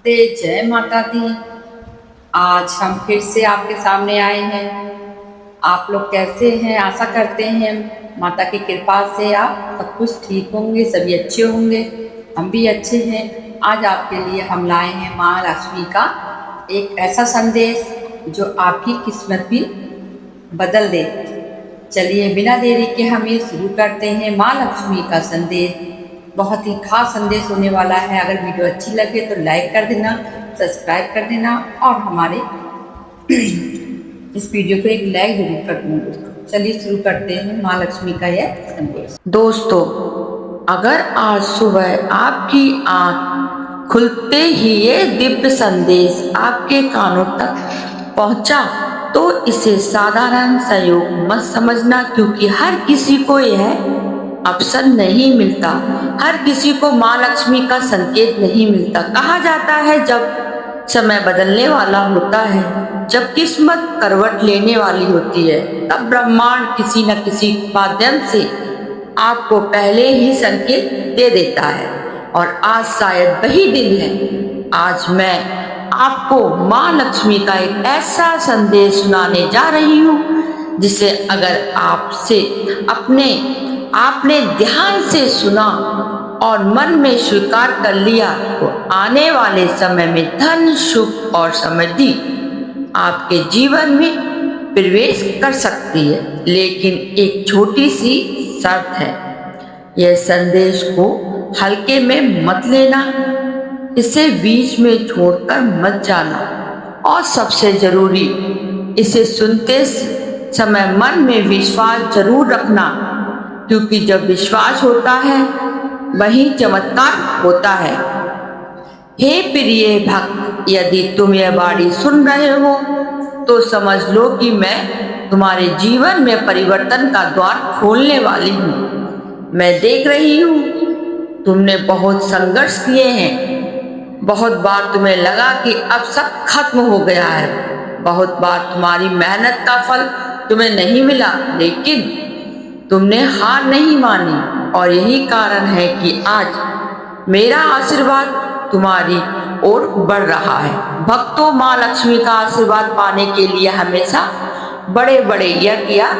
जय माता दी। आज हम फिर से आपके सामने आए हैं। आप लोग कैसे हैं? आशा करते हैं माता की कृपा से आप सब कुछ ठीक होंगे, सभी अच्छे होंगे। हम भी अच्छे हैं। आज आपके लिए हम लाए हैं माँ लक्ष्मी का एक ऐसा संदेश जो आपकी किस्मत भी बदल दे। चलिए बिना देरी के हम ये शुरू करते हैं। माँ लक्ष्मी का संदेश बहुत ही खास संदेश होने वाला है। अगर वीडियो अच्छी लगे तो लाइक कर देना, सब्सक्राइब कर देना और हमारे इस वीडियो को एक लाइक जरूर कर देना दोस्तों। चलिए शुरू करते हैं माँ लक्ष्मी का यह संदेश। दोस्तों, अगर आज सुबह आपकी आंख खुलते ही ये दिव्य संदेश आपके कानों तक पहुंचा तो इसे साधारण संयोग मत समझना, क्योंकि हर किसी को यह अवसर नहीं मिलता। हर किसी को माँ लक्ष्मी का संकेत नहीं मिलता। कहा जाता है जब समय बदलने वाला होता है, जब किस्मत करवट लेने वाली होती है, तब ब्रह्मांड किसी न किसी माध्यम से आपको पहले ही संकेत दे देता है। और आज शायद वही दिन है। आज मैं आपको माँ लक्ष्मी का एक ऐसा संदेश सुनाने जा रही हूँ जिसे अगर आपने ध्यान से सुना और मन में स्वीकार कर लिया तो आने वाले समय में धन, सुख और समृद्धि आपके जीवन में प्रवेश कर सकती है। लेकिन एक छोटी सी शर्त है। यह संदेश को हल्के में मत लेना, इसे बीच में छोड़कर मत जाना और सबसे जरूरी, इसे सुनते समय मन में विश्वास जरूर रखना, क्योंकि जब विश्वास होता है वही चमत्कार होता है। हे प्रिय भक्त, यदि तुम यह वाणी सुन रहे हो तो समझ लो कि मैं तुम्हारे जीवन में परिवर्तन का द्वार खोलने वाली हूँ। मैं देख रही हूँ तुमने बहुत संघर्ष किए हैं। बहुत बार तुम्हें लगा कि अब सब खत्म हो गया है। बहुत बार तुम्हारी मेहनत का फल तुम्हें नहीं मिला, लेकिन तुमने हार नहीं मानी। और यही कारण है कि आज मेरा आशीर्वाद तुम्हारी ओर बढ़ रहा है। भक्तों, माँ लक्ष्मी का आशीर्वाद पाने के लिए हमेशा बड़े बड़े यज्ञ या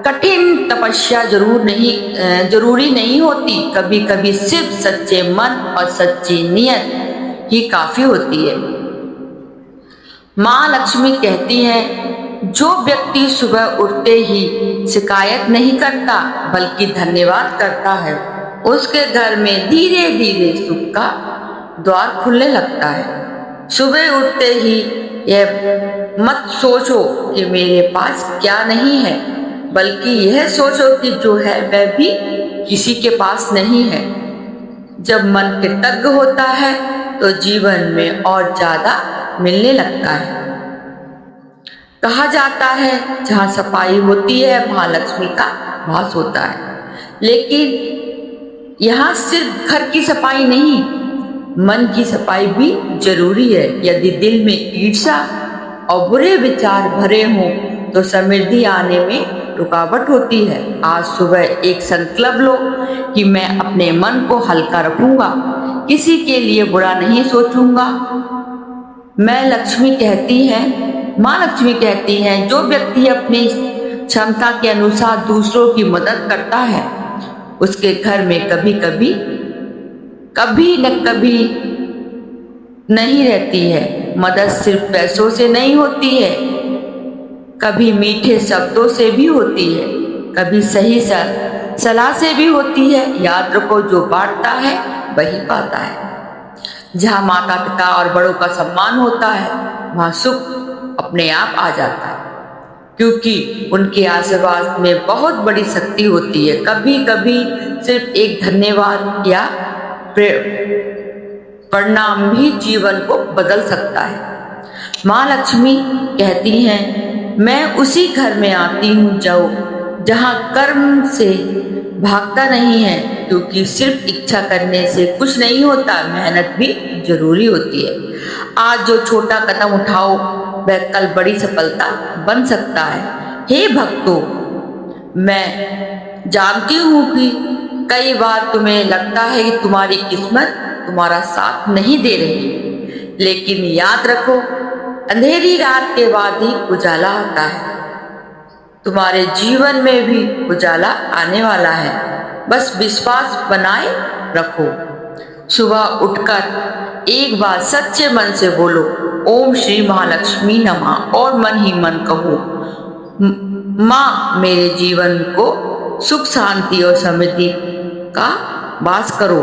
कठिन तपस्या जरूरी नहीं होती। कभी कभी सिर्फ सच्चे मन और सच्ची नियत ही काफी होती है। माँ लक्ष्मी कहती है, जो व्यक्ति सुबह उठते ही शिकायत नहीं करता बल्कि धन्यवाद करता है, उसके घर में धीरे धीरे सुख का द्वार खुलने लगता है। सुबह उठते ही यह मत सोचो कि मेरे पास क्या नहीं है, बल्कि यह सोचो कि जो है वह भी किसी के पास नहीं है। जब मन कृतज्ञ होता है तो जीवन में और ज्यादा मिलने लगता है। कहा जाता है जहाँ सफाई होती है वहाँ लक्ष्मी का वास होता है। लेकिन यहाँ सिर्फ घर की सफाई नहीं, मन की सफाई भी जरूरी है। यदि दिल में ईर्ष्या और बुरे विचार भरे हों तो समृद्धि आने में रुकावट होती है। आज सुबह एक संकल्प लो कि मैं अपने मन को हल्का रखूंगा, किसी के लिए बुरा नहीं सोचूंगा। माँ लक्ष्मी कहती है, जो व्यक्ति अपनी क्षमता के अनुसार दूसरों की मदद करता है उसके घर में कभी न कभी नहीं रहती है। मदद सिर्फ पैसों से नहीं होती है, कभी मीठे शब्दों से भी होती है, कभी सही सलाह से भी होती है। याद रखो, जो बांटता है वही पाता है। जहाँ माता पिता और बड़ों का सम्मान होता है वहाँ सुख अपने आप आ जाता है, क्योंकि उनके आशीर्वाद में बहुत बड़ी शक्ति होती है। कभी कभी सिर्फ एक धन्यवाद या प्रणाम भी जीवन को बदल सकता है। माँ लक्ष्मी कहती हैं, मैं उसी घर में आती हूँ जहाँ कर्म से भागता नहीं है, क्योंकि सिर्फ इच्छा करने से कुछ नहीं होता, मेहनत भी जरूरी होती है। आज जो छोटा कदम उठाओ वह कल बड़ी सफलता बन सकता है। हे भक्तों, मैं जानती हूँ कि कई बार तुम्हें लगता है कि तुम्हारी किस्मत तुम्हारा साथ नहीं दे रही, लेकिन याद रखो, अंधेरी रात के बाद ही उजाला आता है। तुम्हारे जीवन में भी उजाला आने वाला है, बस विश्वास बनाए रखो। सुबह उठकर एक बार सच्चे मन से बोलो, ओम श्री महालक्ष्मी नमः, और मन ही मन कहो, माँ मेरे जीवन को सुख शांति और समृद्धि का वास करो।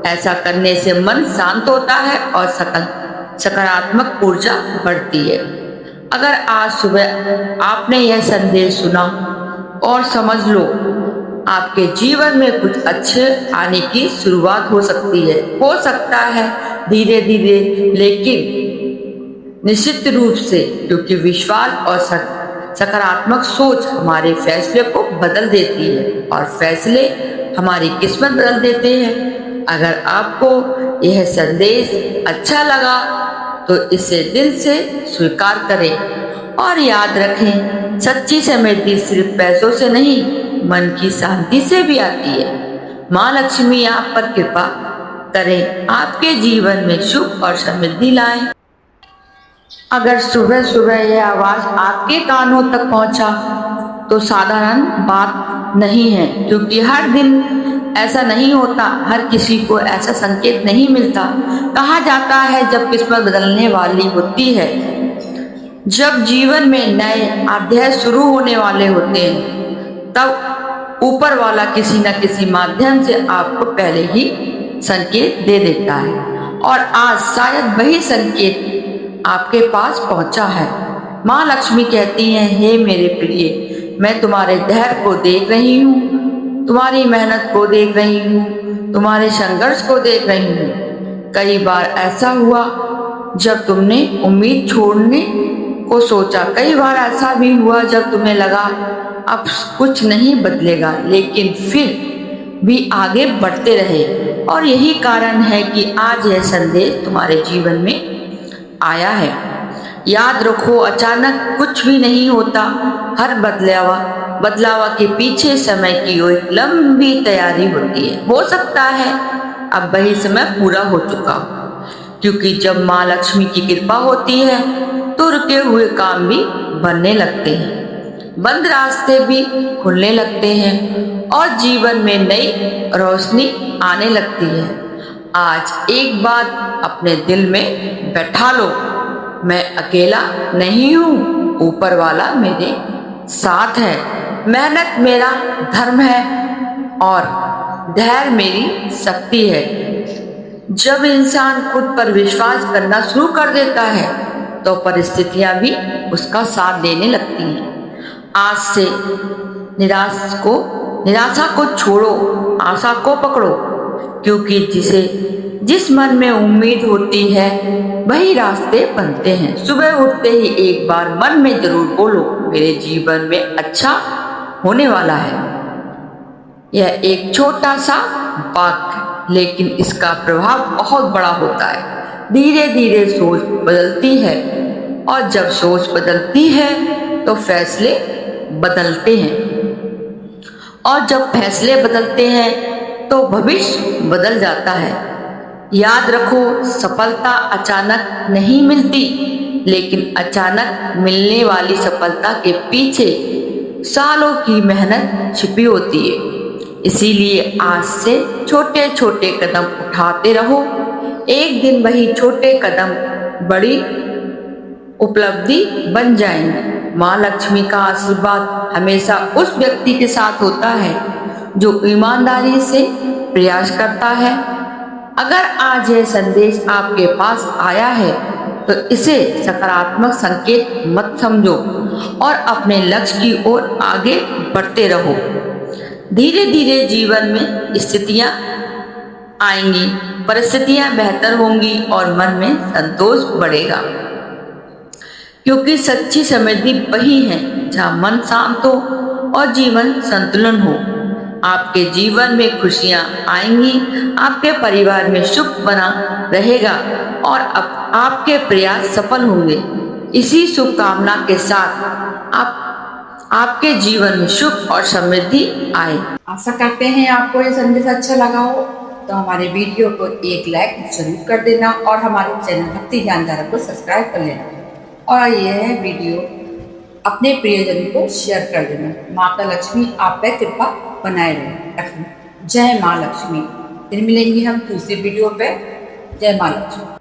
ऐसा करने से मन शांत होता है और सकारात्मक ऊर्जा बढ़ती है। अगर आज सुबह आपने यह संदेश सुना और समझ लो, आपके जीवन में कुछ अच्छे आने की शुरुआत हो सकती है। हो सकता है धीरे धीरे, लेकिन निश्चित रूप से, क्योंकि विश्वास और सकारात्मक सोच हमारे फैसले को बदल देती है और फैसले हमारी किस्मत बदल देते हैं। अगर आपको यह संदेश अच्छा लगा तो इसे दिल से स्वीकार करें और याद रखें, सच्ची समृद्धि सिर्फ पैसों से नहीं, मन की शांति से भी आती है। माँ लक्ष्मी आप पर कृपा करें, आपके जीवन में सुख और समृद्धि लाएं। अगर सुबह सुबह यह आवाज आपके कानों तक पहुंचा तो साधारण बात नहीं है, क्योंकि हर दिन ऐसा नहीं होता, हर किसी को ऐसा संकेत नहीं मिलता। कहा जाता है जब किस्मत बदलने वाली होती है, जब जीवन में नए अध्याय शुरू होने वाले होते हैं, तब ऊपर वाला किसी न किसी माध्यम से आपको पहले ही संकेत दे देता है। और आज शायद वही संकेत आपके पास पहुंचा है। माँ लक्ष्मी कहती हैं, हे मेरे प्रिय, मैं तुम्हारे धैर्य को देख रही हूँ, तुम्हारी मेहनत को देख रही हूँ, तुम्हारे संघर्ष को देख रही हूँ। कई बार ऐसा हुआ जब तुमने उम्मीद छोड़ने को सोचा, कई बार ऐसा भी हुआ जब तुम्हें लगा अब कुछ नहीं बदलेगा, लेकिन फिर भी आगे बढ़ते रहे। और यही कारण है कि आज यह संदेश तुम्हारे जीवन में आया है। याद रखो, अचानक कुछ भी नहीं होता, हर बदलावा के पीछे समय की एक लंबी तैयारी होती है। हो सकता है अब वही समय पूरा हो चुका हो, क्योंकि जब माँ लक्ष्मी की कृपा होती है तो रुके हुए काम भी बनने लगते हैं, बंद रास्ते भी खुलने लगते हैं और जीवन में नई रोशनी आने लगती है। आज एक बात अपने दिल में बैठा लो, मैं अकेला नहीं हूँ, ऊपर वाला मेरे साथ है। मेहनत मेरा धर्म है और धैर्य मेरी शक्ति है। जब इंसान खुद पर विश्वास करना शुरू कर देता है तो परिस्थितियां भी उसका साथ देने लगती हैं। आज से निराशा को छोड़ो, आशा को पकड़ो, क्योंकि जिस मन में उम्मीद होती है वही रास्ते बनते हैं। सुबह उठते ही एक बार मन में जरूर बोलो, मेरे जीवन में अच्छा होने वाला है। यह एक छोटा सा वाक्य, लेकिन इसका प्रभाव बहुत बड़ा होता है। धीरे धीरे सोच बदलती है और जब सोच बदलती है तो फैसले बदलते हैं, और जब फैसले बदलते हैं तो भविष्य बदल जाता है। याद रखो, सफलता अचानक नहीं मिलती, लेकिन अचानक मिलने वाली सफलता के पीछे सालों की मेहनत छिपी होती है। इसीलिए आज से छोटे छोटे कदम उठाते रहो, एक दिन वही छोटे कदम बड़ी उपलब्धि बन जाएंगे। माँ लक्ष्मी का आशीर्वाद हमेशा उस व्यक्ति के साथ होता है जो ईमानदारी से प्रयास करता है। अगर आज यह संदेश आपके पास आया है तो इसे सकारात्मक संकेत मत समझो और अपने लक्ष्य की ओर आगे बढ़ते रहो। धीरे धीरे जीवन में स्थितियां आएंगी, परिस्थितियां बेहतर होंगी और मन में संतोष बढ़ेगा, क्योंकि सच्ची समृद्धि वही है जहाँ मन शांत हो और जीवन संतुलन हो। आपके जीवन में खुशियां आएंगी, आपके परिवार में सुख बना रहेगा और आपके प्रयास सफल होंगे। इसी शुभकामना के साथ आपके जीवन में सुख और समृद्धि आए। आशा करते हैं आपको ये संदेश अच्छा लगा हो। तो हमारे वीडियो को एक लाइक जरूर कर देना और हमारे चैनल भक्ति ज्ञानधारा को सब्सक्राइब कर लेना और यह वीडियो अपने प्रियजन को शेयर कर देना। माता लक्ष्मी आप पे कृपा बनाए रखें। जय माँ लक्ष्मी। फिर मिलेंगे हम दूसरी वीडियो पे। जय माँ लक्ष्मी।